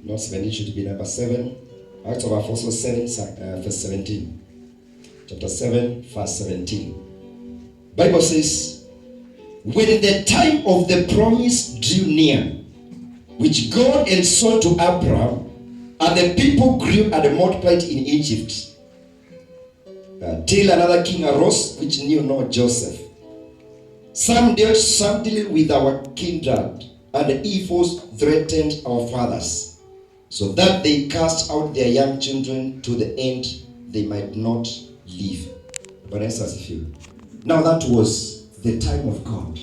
Not 17, should be number 7. Acts of Apostles 7, verse 17. Chapter 7, verse 17. Bible says, when the time of the promise drew near, which God had sworn to Abraham, and the people grew and multiplied in Egypt, till another king arose, which knew not Joseph. Some dealt with our kindred, and evils threatened our fathers, so that they cast out their young children to the end they might not live. Now that was the time of God.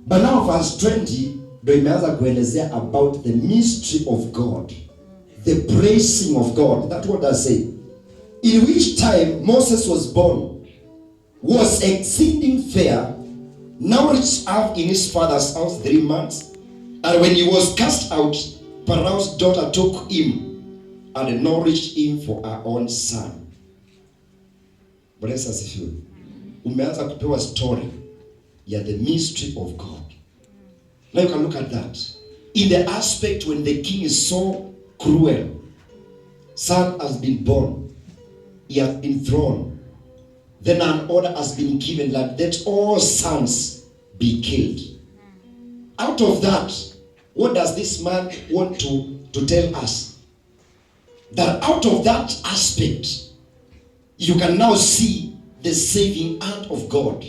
But now verse 20, ndio imeanza kuelezea about the mystery of God, the praising of God. That's what I say. In which time Moses was born, was exceeding fair, nourished up in his father's house 3 months, and when he was cast out, Pharaoh's daughter took him and nourished him for her own son. Bless us if you. Umeanza kupewa story ya the mystery of God. Now you can look at that in the aspect when the king is so cruel. Son has been born, he has been thrown. Then an order has been given that let all sons be killed. Out of that, what does this man want to tell us? That out of that aspect, you can now see the saving hand of God.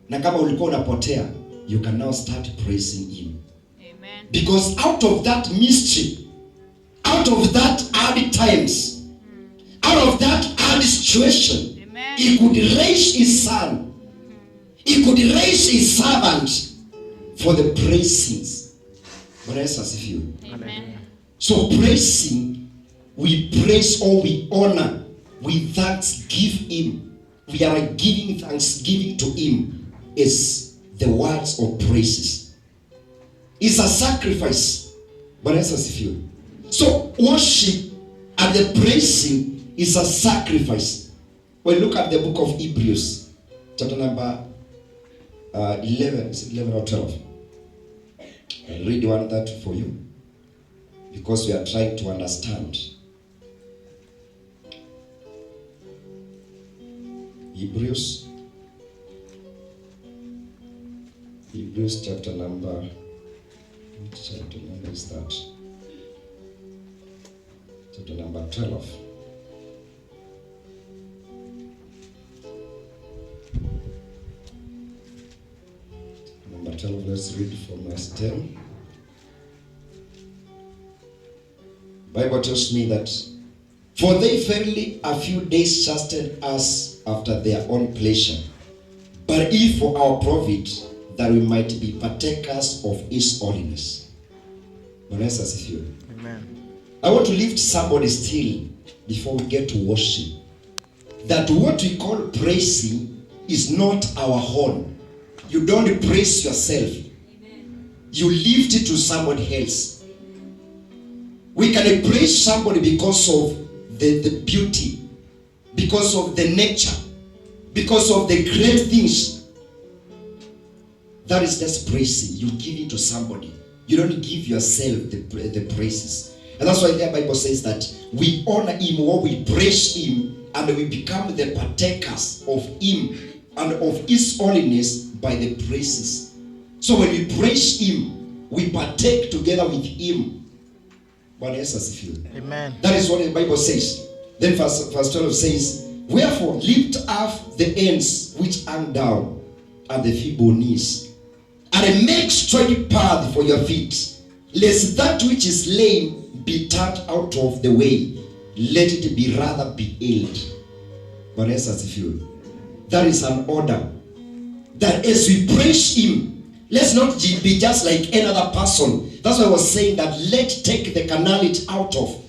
Na kama ulikuwa unapotea, you can now start praising him. Amen. Because out of that mystery, out of that hard times, out of that hard situation, Amen, he could raise his son. He could raise his servant for the praisings. Amen. So praising, we praise or we honor, we thanksgive him. We are giving thanksgiving to him is the words of praises. It's a sacrifice. So worship and the praising is a sacrifice. When we look at the book of Hebrews, chapter number 11 or 12. I'll read one that for you, because we are trying to understand. Hebrews chapter number, which chapter number is that? Chapter number 12. Number 12, let's read from verse 10. Bible tells me that, for they verily a few days chastened us after their own pleasure, but if for our profit, that we might be partakers of his holiness. Amen. I want to lift somebody still before we get to worship, that what we call praising is not our own. You don't praise yourself. You lift it to somebody else. We can praise somebody because of the beauty, because of the nature, because of the great things. That is just praising. You give it to somebody. You don't give yourself the praises. And that's why the Bible says that we honor him or we praise him, and we become the partakers of him and of his holiness by the praises. So when we praise him, we partake together with him. Amen. That is what the Bible says. Then verse 12 says, wherefore lift up the ends which hang down and the feeble knees, and make straight path for your feet, lest that which is lame be turned out of the way, let it be rather be healed. That is an order. That as we praise him, let's not be just like any other person. That's why I was saying that let's take the carnality out of,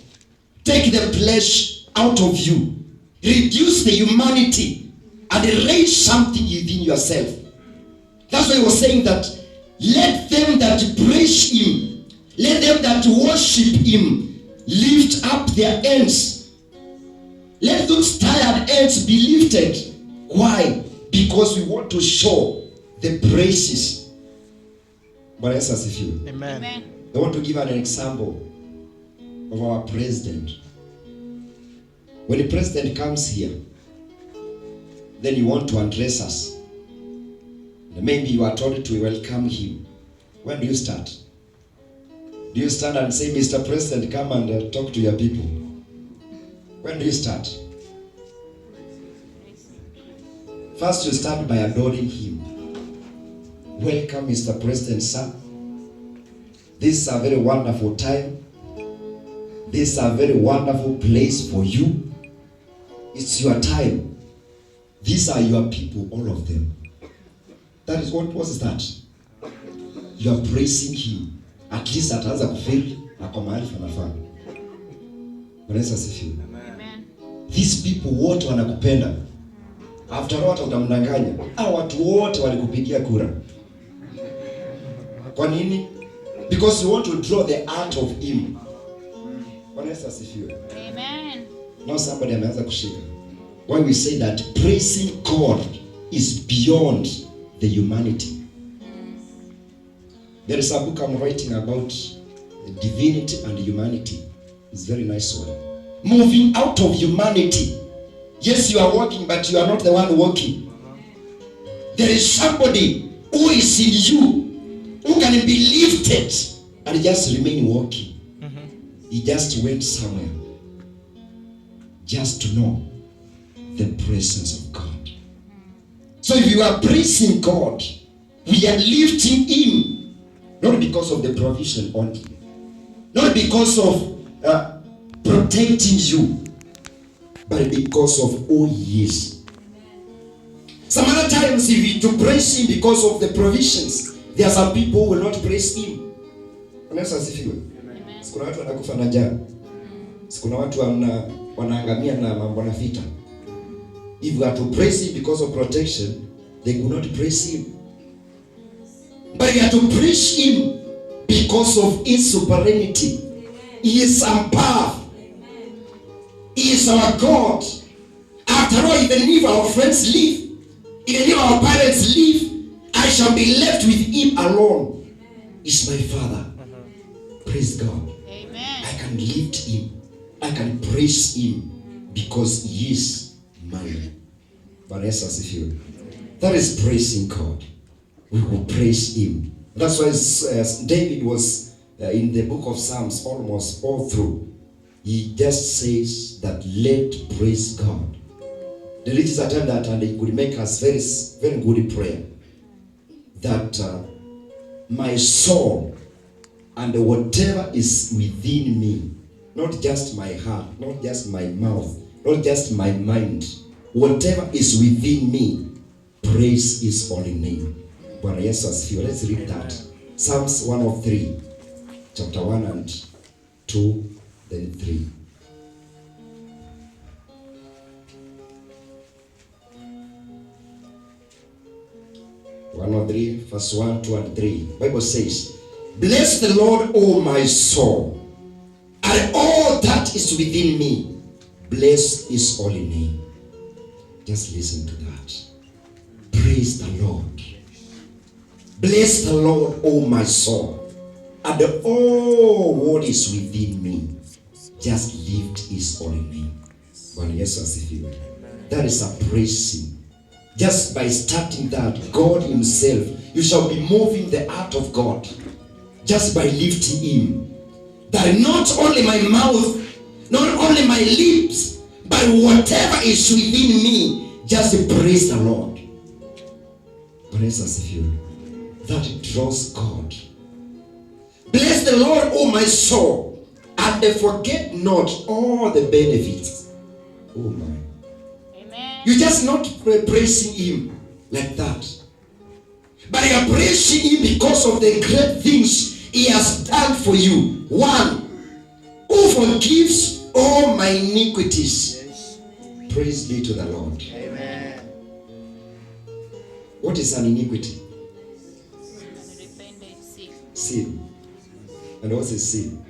take the flesh out of you, reduce the humanity, and raise something within yourself. That's why I was saying that let them that praise him, let them that worship him lift up their hands. Let those tired hands be lifted. Why? Because we want to show the praises. Amen. Amen. I want to give an example. of our president. When the president comes here, then you want to address us. Maybe you are told to welcome him. When do you start? Do you stand and say, Mr. President, come and talk to your people? When do you start? First, you start by adoring him. Welcome, Mr. President, sir. This is a very wonderful time. This is a very wonderful place for you. It's your time. These are your people, all of them. That is what was that? You are praising him. At least ataanza kufeel ako mahali fanafana. Unaweza sifiwe. Amen. These people wote wanakupenda. After all utamdanganya. Watu wote walikupigia kura. Kwa nini? Because you want to draw the heart of him. Unaweza sifiwe. Amen. Now somebody ameanza kushika. Why we say that praising God is beyond the humanity. There is a book I'm writing about divinity and humanity. It's a very nice one. Moving out of humanity. Yes, you are walking, but you are not the one walking. There is somebody who is in you who can be lifted and just remain walking. He just went somewhere just to know the presence of God. So if you are praising God, we are lifting him. Not because of the provision only. Not because of protecting you. But because of who he is. Some other times if we to praise him because of the provisions, there are some people who will not praise him. Unaweza asifiwe. Sikuna watu wanakufa na njaa. Sikuna watu wanaangamia na mambo na vita. If we are to praise him because of protection, they will not praise him. But we are to praise him because of his sovereignty. He is our power. He is our God. After all, even if our friends leave, even if our parents leave, I shall be left with him alone. He's my Father. Praise God. Amen. I can lift him. I can praise him because he is mine. That is praising God. We will praise him. That's why David was in the book of Psalms almost all through. He just says that let praise God. There is a time that and he could make us very, very good prayer. That my soul and whatever is within me, not just my heart, not just my mouth, not just my mind, whatever is within me, praise his holy name. Let's read that. Psalms 103, chapter 1 and 2, then 3. One or three, verse 1, 2, and 3. Bible says, bless the Lord, O my soul, and all that is within me. Bless his holy name. Just listen to that. Praise the Lord. Bless the Lord, O my soul, and all what is within me. Just lift his holy name. That is a praising. Just by starting that, God himself, you shall be moving the heart of God. Just by lifting him. That not only my mouth, not only my lips, but whatever is within me, just praise the Lord. That draws God. Bless the Lord, O my soul, and forget not all the benefits. Oh my. Amen. You're just not praising him like that. But you are praising him because of the great things he has done for you. One, who forgives all my iniquities. Yes. Praise be to the Lord. Amen. What is an iniquity? Sin. And what is sin?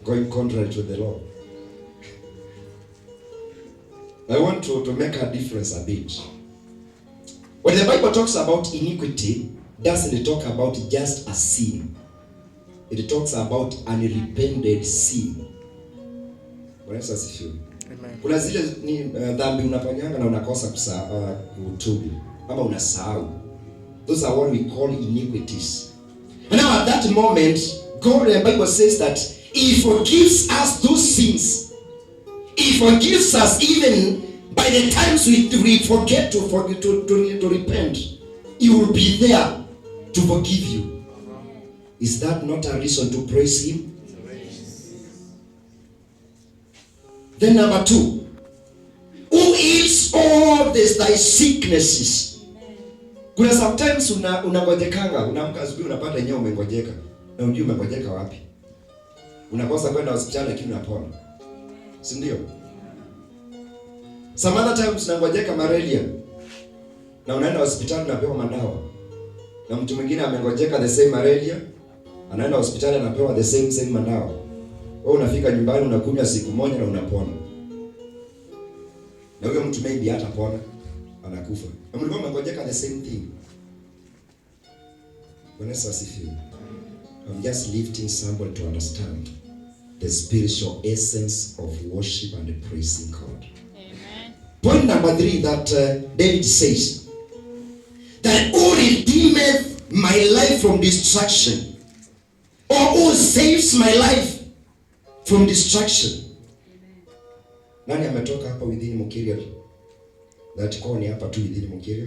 Going contrary to the law. I want to make a difference a bit. When the Bible talks about iniquity, doesn't it talk about just a sin? it talks about unrepented sin. Bwana Yesu asifiwe. Amen. Kuna zile ni dhambi unafanyanga na unakosa kutubu ama unasahau. Those are what we call iniquities. And now at that moment, God, the Bible says that He forgives us those sins. He forgives us even by the times we forget to repent. He will be there to forgive you. Is that not a reason to praise Him? Then number 2, who heals all thy sicknesses? Kuna sometimes unangojekanga, unaamka asubuhi unapata yenyewe umengojeka. Na unajua umengojeka wapi? Unakosa kwenda hospitali lakini unapona. Si ndio? Some other times unangojeka malaria. Na unaenda hospitali unapewa madawa. Na mtu mwingine amengojeka the same malaria, anaenda hospitali anapewa the same madawa. Wewe unafika nyumbani unakunywa siku moja na unapona. Na huyo mtu maybe hatapona, anakufa. Na mlikuwa mmengojeka the same thing. Bwana Yesu asifiwe. I'm just lifting somebody to understand the spiritual essence of worship and praising God. Amen. Point number 3 that David says, that who redeemeth my life from destruction, or who saves my life from destruction. Nani ametoka hapa within Mukiria? That call ni hapa tu within Mukiria?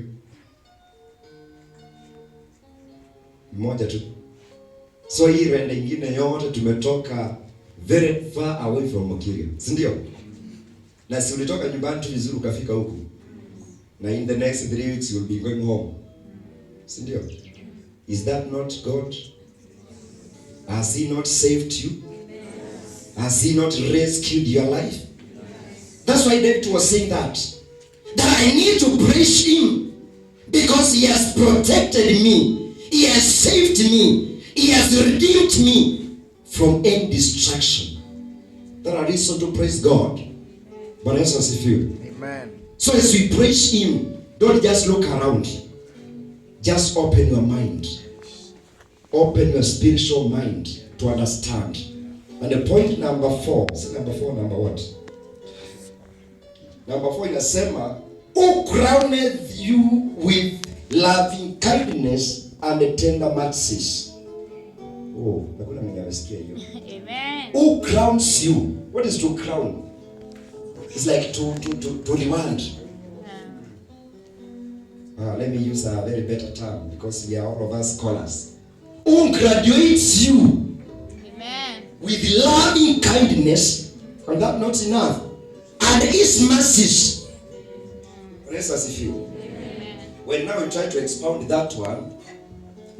Mmoja tu. So hii rende ingine yote tumetoka very far away from Mukiria. Si ndio? Na si ulitoka nyumbani tu vizuri ukafika huku. Na in the next 3 weeks you will be going home. Si ndio? Is that not God? Has He not saved you? Has He not rescued your life? That's why David was saying that I need to praise Him because He has protected me. He has saved me. He has redeemed me from any destruction. That are reason to praise God. Bwana Yesu asifiwe. Amen. So as we praise Him, don't just look around. Just open your mind. Open your spiritual mind to understand. And the point number 4, is it number 4, number what? Number 4 inasema, who crowneth you with loving kindness and tender mercies. Oh, nakuna mwenye amesikia hiyo. Amen. Who crowns you? What is to crown? It's like to reward. Let me use a very better term because we are all of us scholars. Who graduates you with loving kindness, and that not enough, and His mercies. Rest as if you. When now we try to expound that one,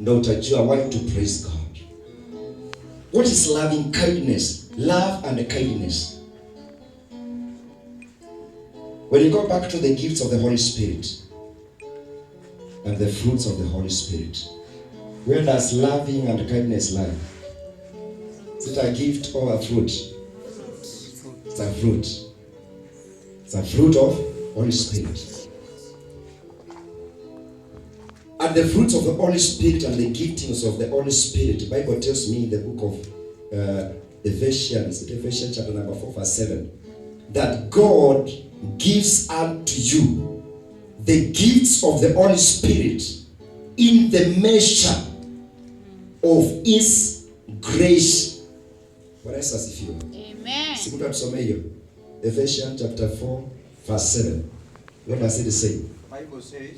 no utajua why to praise God. What is loving kindness? Love and kindness. When you go back to the gifts of the Holy Spirit and the fruits of the Holy Spirit, where does loving and kindness lie? Is it a gift or a fruit? It's a fruit. It's a fruit of Holy Spirit. And the fruits of the Holy Spirit and the giftings of the Holy Spirit, the Bible tells me in the book of Ephesians chapter number 4 verse 7, that God gives unto you the gifts of the Holy Spirit in the measure of His grace. Bwana Yesu asifiwe. Amen. Siku tusome hiyo. Ephesians chapter 4 verse 7. What does it say? Bible says,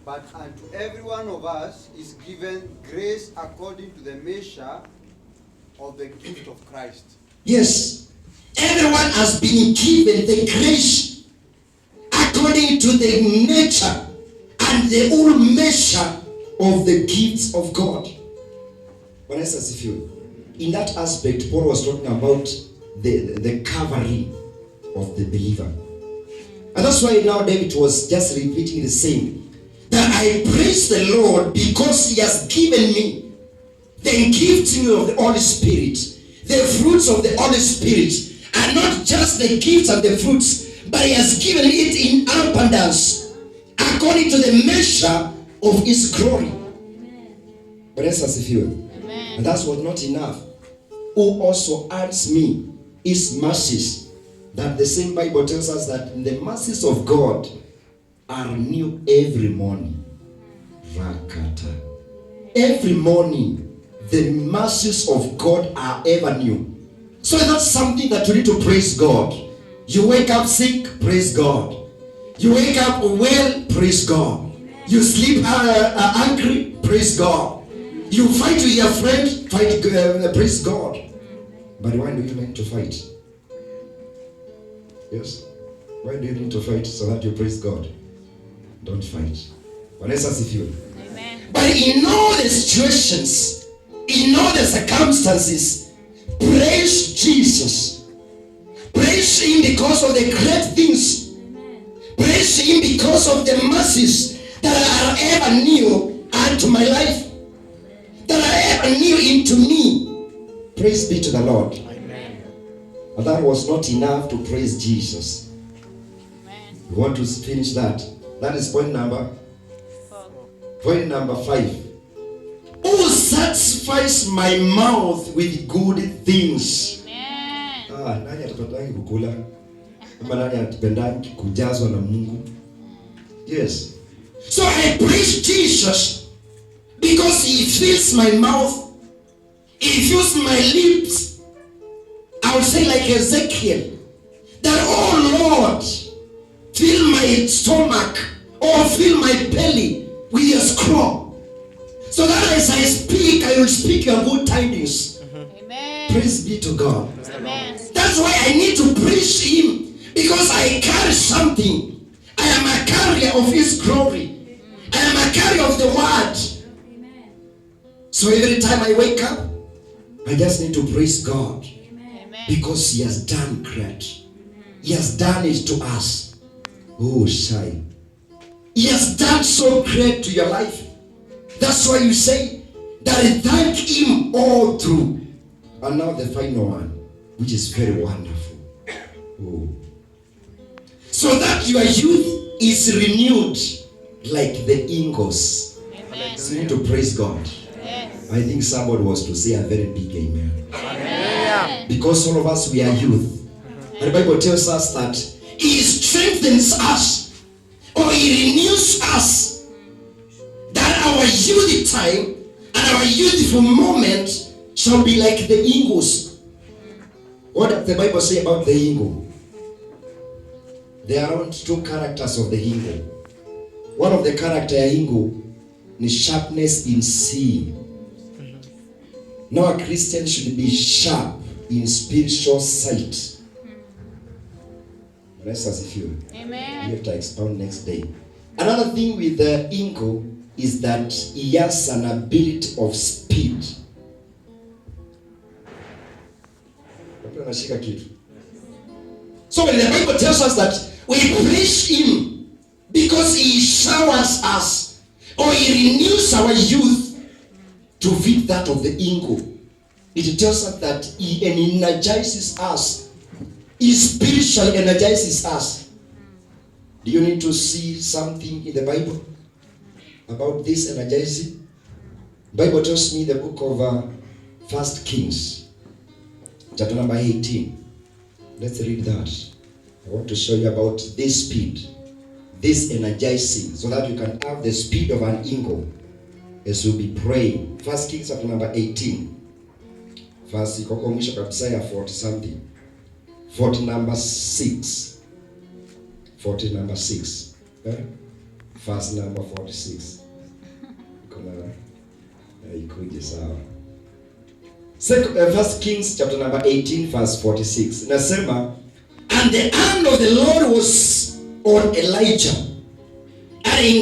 but unto every one of us is given grace according to the measure of the gift of Christ. Yes. Everyone has been given the grace according to the nature and the whole measure of the gifts of God. Bwana Yesu asifiwe. In that aspect, Paul was talking about the covering of the believer. And that's why now David was just repeating the same. That I praise the Lord because He has given me the gifting of the Holy Spirit, the fruits of the Holy Spirit, and not just the gifts and the fruits, but He has given it in abundance according to the measure of His glory. Praise asifiwe. Amen. And that was not enough. Who also adds me his mercies. That the same Bible tells us that the mercies of God are new every morning. Rakata. Every morning, the mercies of God are ever new. So that's something that you need to praise God. You wake up sick, praise God. You wake up well, praise God. You sleep angry, praise God. You fight with your friend, praise God. But why do you need to fight? Yes? Why do you need to fight so that you praise God? Don't fight. Amen. But in all the situations, in all the circumstances, praise Jesus. Praise Him because of the great things. Praise Him because of the mercies that are ever new unto my life, that are ever new into me. Praise be to the Lord. Amen. But that was not enough to praise Jesus. Amen. We want to finish that. That is point number 5. Who satisfies my mouth with good things? Amen. Nani atapendangi kukula? Ama nani atapendangi kujazwa na Mungu? Yes. So I praise Jesus because He fills my mouth. He fills my lips. I would say like Ezekiel, that oh Lord, fill my stomach or fill my belly with your scroll, so that as I speak, I will speak your good tidings. Amen. Praise be to God. Amen. That's why I need to praise Him, because I carry something. I am a carrier of His glory. I am a carrier of the word. So every time I wake up, I just need to praise God, Amen. because He has done great. He has done it to us. Oh, Shai. He has done so great to your life. That's why you say that I thank Him all through. And now the final one, which is very wonderful. Oh. So that your youth is renewed like the eagles. Amen. So you need to praise God. Yes. I think somebody was to say a very big amen. Amen. Because all of us, we are youth. And the Bible tells us that He strengthens us, or He renews us, that our youth time and our youthful moment shall be like the eagles. What does the Bible say about the eagle? There are around 2 characters of the eagle. One of the character of eagle is sharpness in seeing. Now a Christian should be sharp in spiritual sight. Rest as if you. Amen. You have to expound next day. Another thing with the eagle is that he has an ability of speed. So when the Bible tells us that we praise Him because He showers us, or He renews our youth to fit that of the eagle, it tells us that He energizes us. He spiritually energizes us. Do you need to see something in the Bible about this energizing? Bible tells me the book of 1 Kings, chapter number 18. Let's read that. I want to show you about this speed, this energizing, so that you can have the speed of an eagle as you'll be praying. 1 Kings chapter number 18. Verse iko mwisho kabisa ya 40 something. 40 number 6. 40 number 6. Verse number 46. Kuna ikuje sawa. 1 Kings chapter number 18 verse 46. Nasema, and the hand of the Lord was on Elijah, and he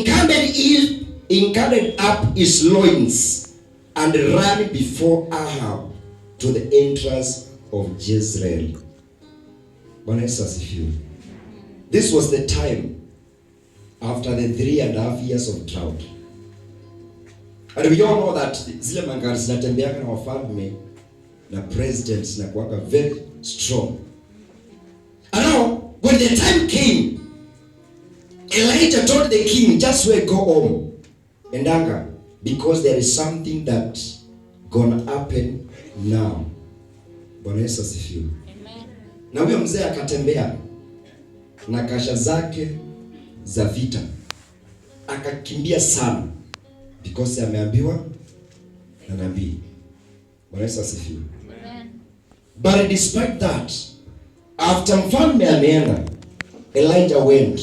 encountered up his loins and ran before Ahab to the entrance of Jezreel. This was the time after the 3.5 years of drought. And we all know that zile mangari zinatembeaka na wafalme na presidents na kuwaka very strong. And now, when the time came, Elijah told the king, just go home. Endanga, because there is something that gonna happen now. Bwana Yesu asifiwe. Amen. Na huyo mzee akatembea na kasha zake za vita, akakimbia sana because ameambiwa na nabii. Bwana Yesu asifiwe. Amen. But despite that, after mfalme ameenda, Elijah went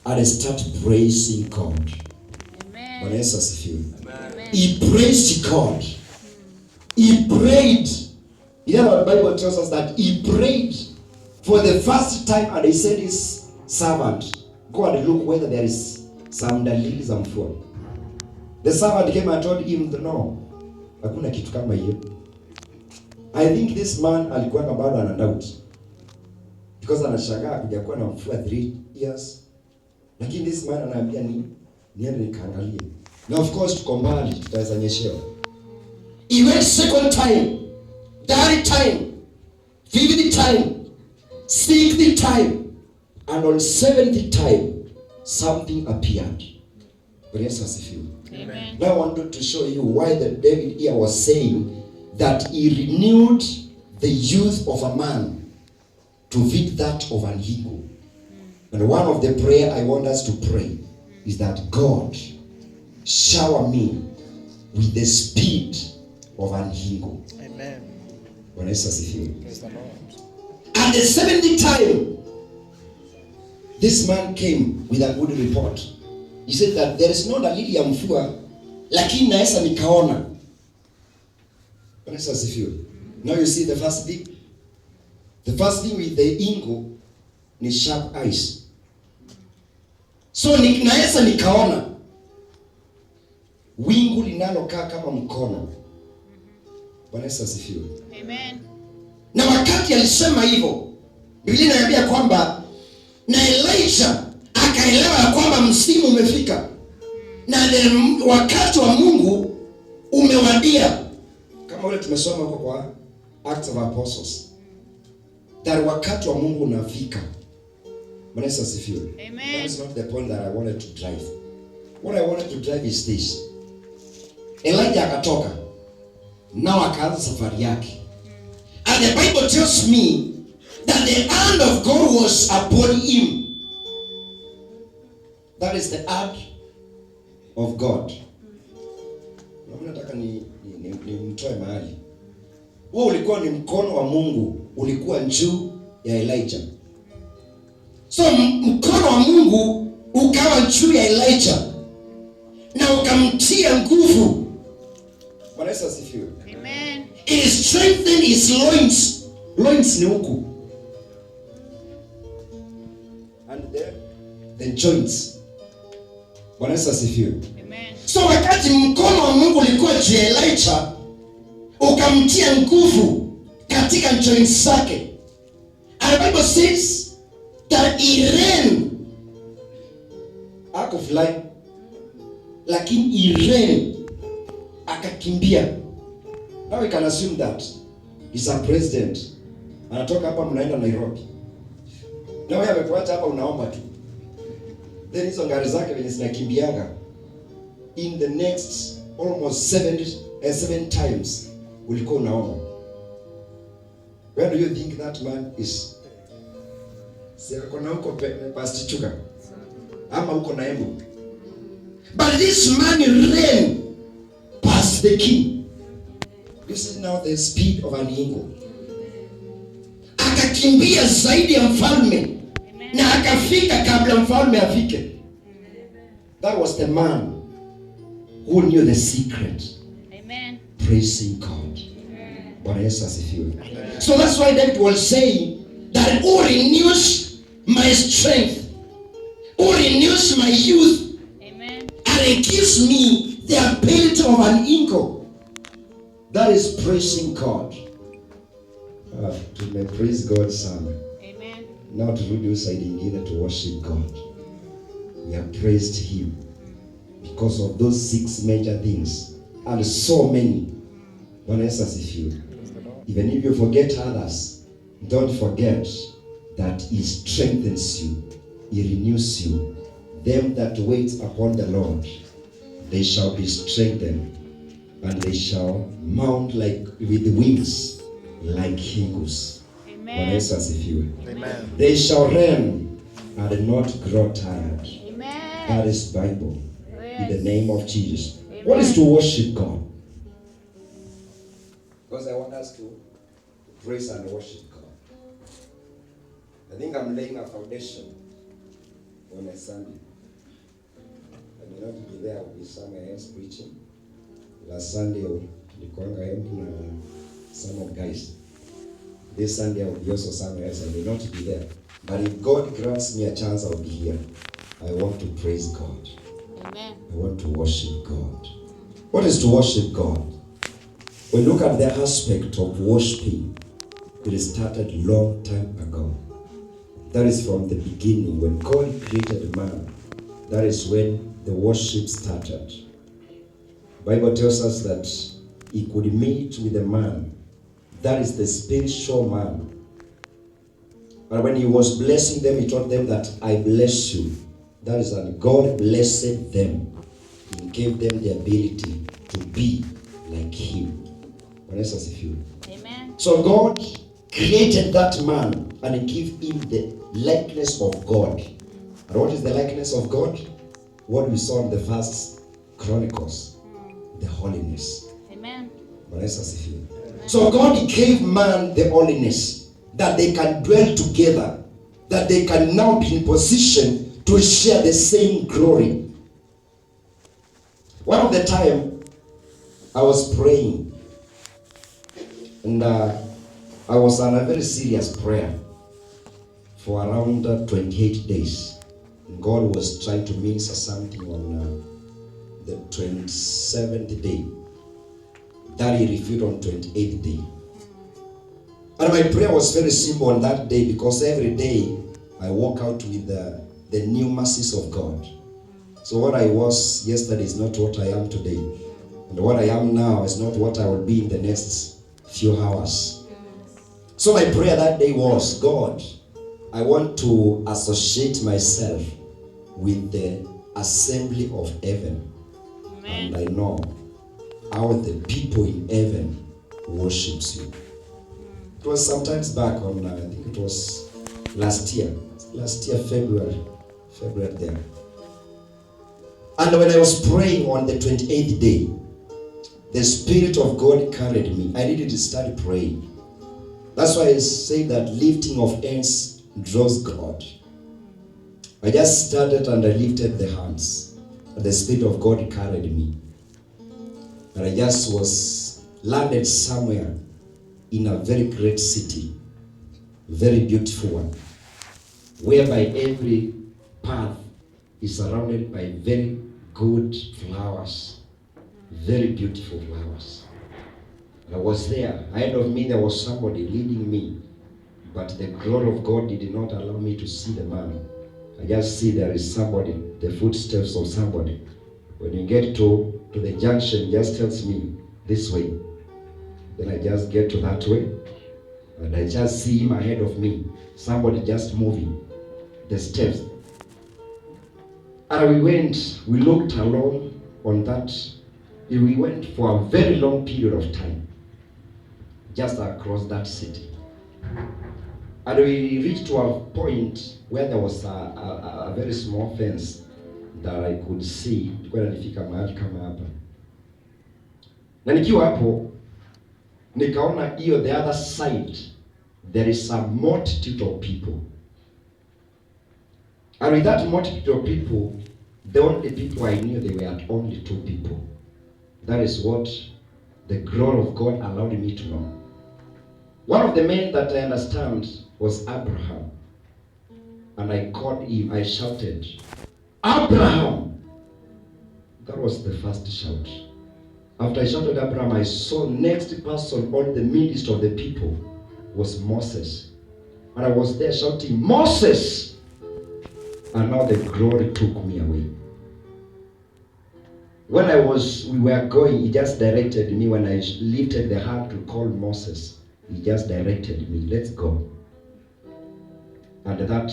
and started praising God. Amen. Bwana Yesu asifiwe. Amen. He praised God. He prayed. You know, the Bible tells us that he prayed for the first time, and he said his servant, go and look whether there is some dalili za mvua. The servant came and told him, no, hakuna kitu kama hiyo. I think this man alikuwa bado ana doubt, because anashangaa kuja kuwa na mvua 3 years, lakini this man anaambia niende nikaangalie. Now of course tuko mbali, tutaweza nyeshewa. He went second time, third time, 50th time, 60th time, and on 70th time something appeared. Yes, asifiwe. Amen. Now I wanted to show you why the David here was saying that he renewed the youth of a man to fit that of an eagle. And one of the prayer I want us to pray is that God shower me with the speed of an eagle. Amen. Bwana Yesu asifiwe. Praise the Lord. At the 70th time, this man came with a good report. He said that there is no dalili ya mvua, lakini naweza nikaona. Bwana Yesu asifiwe. Now you see the first thing. The first thing with the eagle ni sharp eyes. So naweza nikaona wingu linalokaa kama mkono. Bwana Yesu asifiwe. Amen. Na wakati alisema hivyo, Biblia inaniambia kwamba na Elijah akaelewa ya kwamba msimu umefika na wakati wa Mungu umewadia, kama ule tumesoma huko kwa Acts of Apostles, that wakati wa Mungu unafika. Bwana Yesu asifiwe. Amen. That is not the point that I wanted to drive. What I wanted to drive is this. Elijah akatoka, nao akaanza safari yake. And the Bible tells me that the hand of God was upon him. That is the hand of God. Nataka ni mtoe mahali. Huo ulikuwa ni mkono wa Mungu, ulikuwa juu ya Elijah. So mkono wa Mungu ukawa juu ya Elijah na ukamtia nguvu. Bwana Yesu asifiwe. Amen. It strengthened his loins. Loins ni huku. And the joints. Bwana Yesu asifiwe. Amen. So wakati mkono wa Mungu ulikuwa juu ya Elijah, ukamtia nguvu katika joints zake. And the Bible says that he ran. Hakufly, lakini he ran. Akakimbia. Now we can assume that he's a president. Anatoka hapa mnaenda Nairobi. Na wewe amekuacha hapa unaomba tu. Then hizo ngari zake venye zinakimbianga, in the next almost 7 times ulikuwa unaomba. Where do you think that man is? Sasa kuna huko past Chuka. Ama huko na Embu. But this man ran past the king. This is now the speed of an eagle. Akakimbia zaidi ya mfalme na akafika kabla mfalme afike. That was the man who knew the secret. Amen. Praising God. Bwana Yesu asifiwe. So that's why David was saying that who renews my strength, who renews my youth, Amen. and it gives me the ability of an eagle. That is praising God. To praise God sana. Amen. Now turudi uside ingine to worship God. We have praised him because of those 6 major things and so many. Bwana Yesu asifiwe. Even if you forget others, don't forget that he strengthens you, he renews you. Them that wait upon the Lord, They shall be strengthened, and they shall mount like with wings like eagles. Bwana Amen. Yesu asifiwe. Amen. They shall run and not grow tired. Amen. That is Bible. In the Yes. name of Jesus. Amen. What is to worship God? Because I want us to praise and worship God. I think I'm laying a foundation on a Sunday. I may not be there, I'll be somewhere else preaching. Last Sunday, nilikuanga hembu na some of guys. This Sunday, I will be also somewhere else. I may not be there. But if God grants me a chance, I'll be here. I want to praise God. Amen. I want to worship God. What is to worship God? We look at the aspect of worshiping. It started long time ago. That is from the beginning. When God created man, that is when the worship started. Bible tells us that he could meet with a man. That is the spiritual man. But when he was blessing them, he told them that I bless you. That is that God blessed them. He gave them the ability to be like him. Amen. So God created that man and he gave him the likeness of God. And what is the likeness of God? What we saw in the first Chronicles. The holiness. Amen. So God gave man the holiness that they can dwell together, that they can now be in position to share the same glory. One of the time I was praying and I was on a very serious prayer for around 28 days. And God was trying to minister something on the 27th day that he revealed on 28th day. And my prayer was very simple on that day because every day I walk out with the new mercies of God. So what I was yesterday is not what I am today. And what I am now is not what I will be in the next few hours. So my prayer that day was, God, I want to associate myself with the assembly of heaven. Amen. And I know how the people in heaven worships you. It was sometimes back on, I think it was last year, February there. And when I was praying on the 28th day, the Spirit of God carried me. I needed to start praying. That's why I say that lifting of hands draws God. I just started and I lifted the hands. And the Spirit of God carried me. And I just was landed somewhere in a very great city. Very beautiful one. Whereby every path is surrounded by very good flowers. Very beautiful flowers. And I was there. Ahead of me there was somebody leading me. But the glory of God did not allow me to see the man. I just see there is somebody, the footsteps of somebody. When you get to the junction, just tells me this way. Then I just get to that way. And I just see him ahead of me. Somebody just moving the steps. And we looked along on that. We went for a very long period of time. Just across that city. And we reached to a point where there was a very small fence that I could see. Tulikuwa nifika mahali kama hapa. Na nikiwa hapo nikaona hiyo the other side there is a multitude of people. And with that multitude of people, the only people I knew, they were only two people. That is what the glory of God allowed me to know. One of the men that I understand was Abraham. And I called him, I shouted, Abraham! That was the first shout. After I shouted Abraham, I saw next person on the midst of the people was Moses. And I was there shouting, Moses! And now the glory took me away. When we were going, he just directed me. When I lifted the hand to call Moses, he just directed me, let's go. And that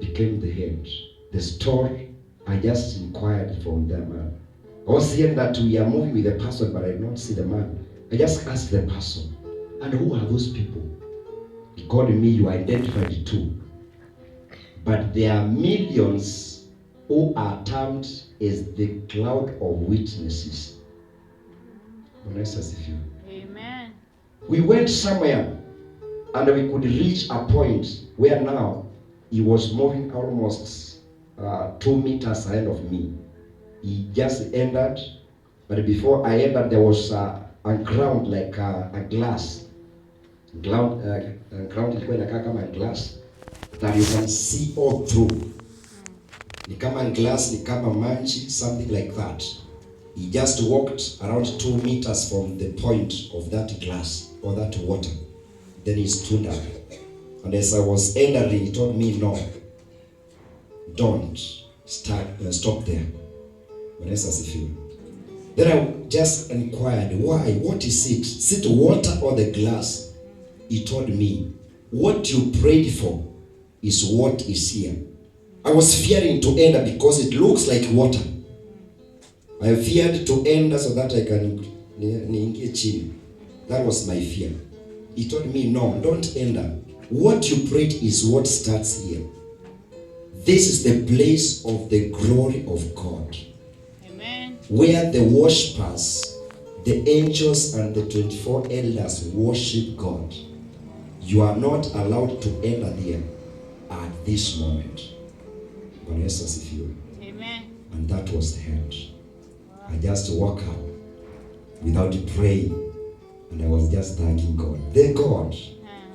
became the end. The story, I just inquired from them. I was hearing that we are moving with the person, but I did not see the man. I just asked the person, and who are those people? He called me, you identified two. But there are millions who are termed as the cloud of witnesses. Amen. We went somewhere and we could reach a point where now he was moving almost 2 meters ahead of me. He just entered, but before I entered, there was a ground like a glass. Ground ilikuwa inakaa kama glass that you can see all through. Ni kama glass, ni kama manji, something like that. He just walked around 2 meters from the point of that glass or that water. Then he stood up. And as I was entering, he told me, no, don't stop there. Then I just inquired, why? What is it? Is it water or the glass? He told me, what you prayed for is what is here. I was fearing to enter because it looks like water. I feared to enter so that I can niingie chini. That was my fear. He told me, no, don't enter. What you prayed is what starts here. This is the place of the glory of God. Amen. Where the worshippers, the angels and the 24 elders worship God. You are not allowed to enter there at this moment. Amen. And that was the end. I just woke up without praying, and I was just thanking God. Thank God.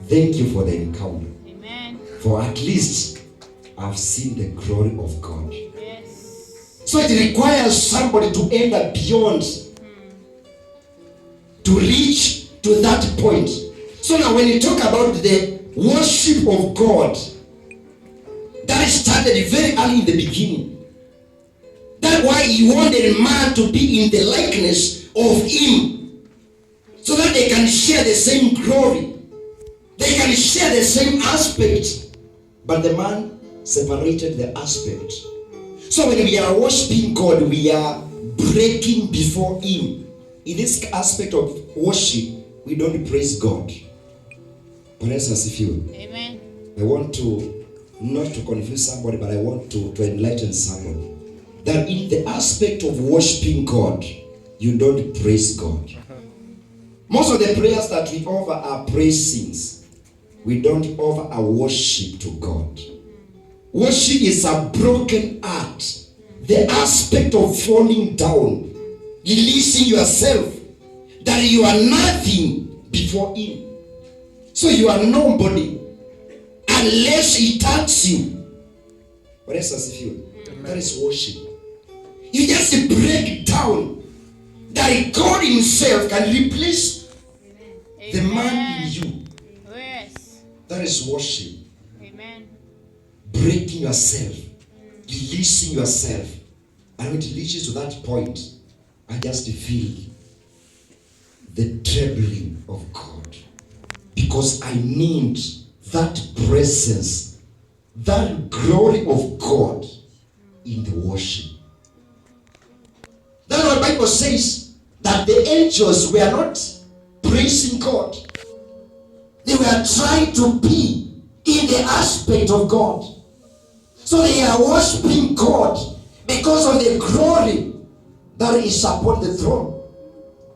Thank you for the encounter. Amen. For at least I've seen the glory of God. Yes. So it requires somebody to enter beyond, to reach to that point. So now when you talk about the worship of God, that started very early in the beginning. That's why he wanted man to be in the likeness of him, so that they can share the same glory. They can share the same aspect. But the man separated the aspect. So when we are worshiping God, we are breaking before him. In this aspect of worship, we don't praise God. Amen. I want to, not to confuse somebody, but I want to enlighten somebody. That in the aspect of worshiping God, you don't praise God. Most of the prayers that we offer are praisings. We don't offer a worship to God. Worship is a broken heart. The aspect of falling down, releasing yourself, that you are nothing before him. So you are nobody unless he touches you. That is worship. You just break down that God himself can replace the man in you. Yes. That is worship. Amen. Breaking yourself, releasing yourself. And when it reaches to that point, I just feel the trembling of God. Because I need that presence, that glory of God in the worship. That's what the Bible says, that the angels were not praising God. They were trying to be in the aspect of God. So they are worshiping God because of the glory that is upon the throne.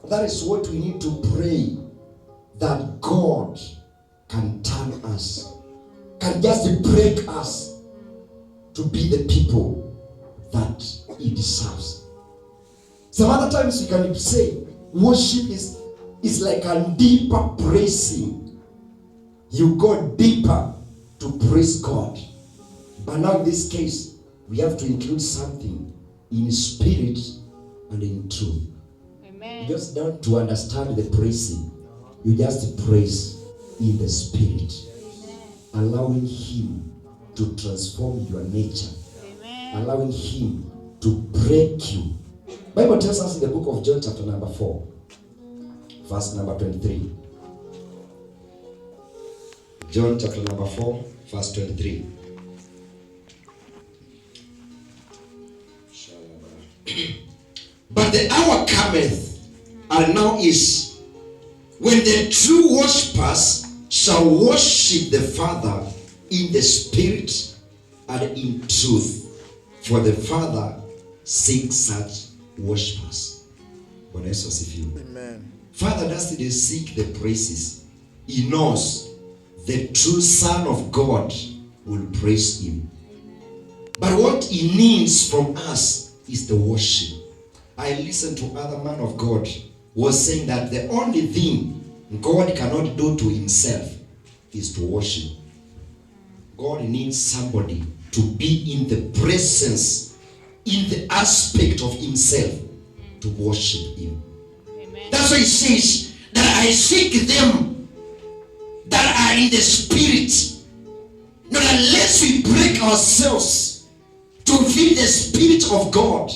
That is what we need to pray, that God can turn us, can just break us to be the people that he deserves. Some other times we can say worship is like a deeper praising. You go deeper to praise God. But now in this case, we have to include something in spirit and in truth. Amen. You just don't to understand the praising. You just praise in the spirit. Amen. Allowing him to transform your nature. Amen. Allowing him to break you. Bible tells us in the book of John chapter number 4, verse number 23. John chapter number 4, verse 23. But the hour cometh, and now is, when the true worshippers shall worship the Father in the Spirit and in truth. For the Father seeks such worshippers. Bwana Yesu asifiwe. Amen. Father doesn't seek the praises. He knows the true Son of God will praise him. But what he needs from us is the worship. I listened to other man of God was saying that the only thing God cannot do to himself is to worship. God needs somebody to be in the presence, in the aspect of himself, to worship him. Amen. That's why he says that I seek them that are in the spirit. Not unless we break ourselves to feel the Spirit of God,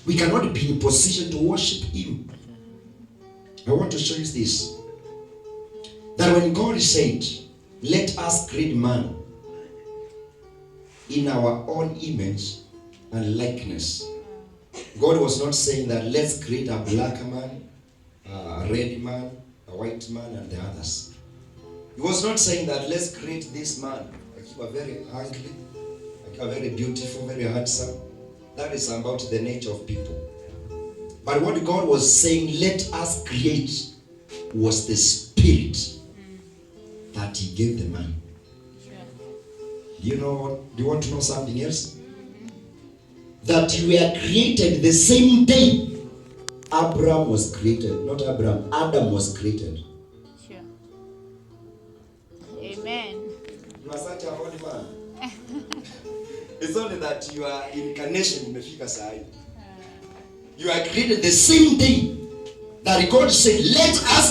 we cannot be in position to worship him. I want to show you this. That when God said, let us create man in our own image and likeness, God was not saying that let's create a black man, a red man, a white man, and the others. He was not saying that let's create this man. Akiwa very ugly, akiwa very beautiful, very handsome. That is about the nature of people. But what God was saying, let us create, was the spirit that he gave the man. Sure. Do you want to know something else? That you were created the same day Abraham was created. Not Abraham, Adam was created. Sure. Amen. You are such a holy man. It's only that your incarnation imefika sahi. You are created the same day that God said, let us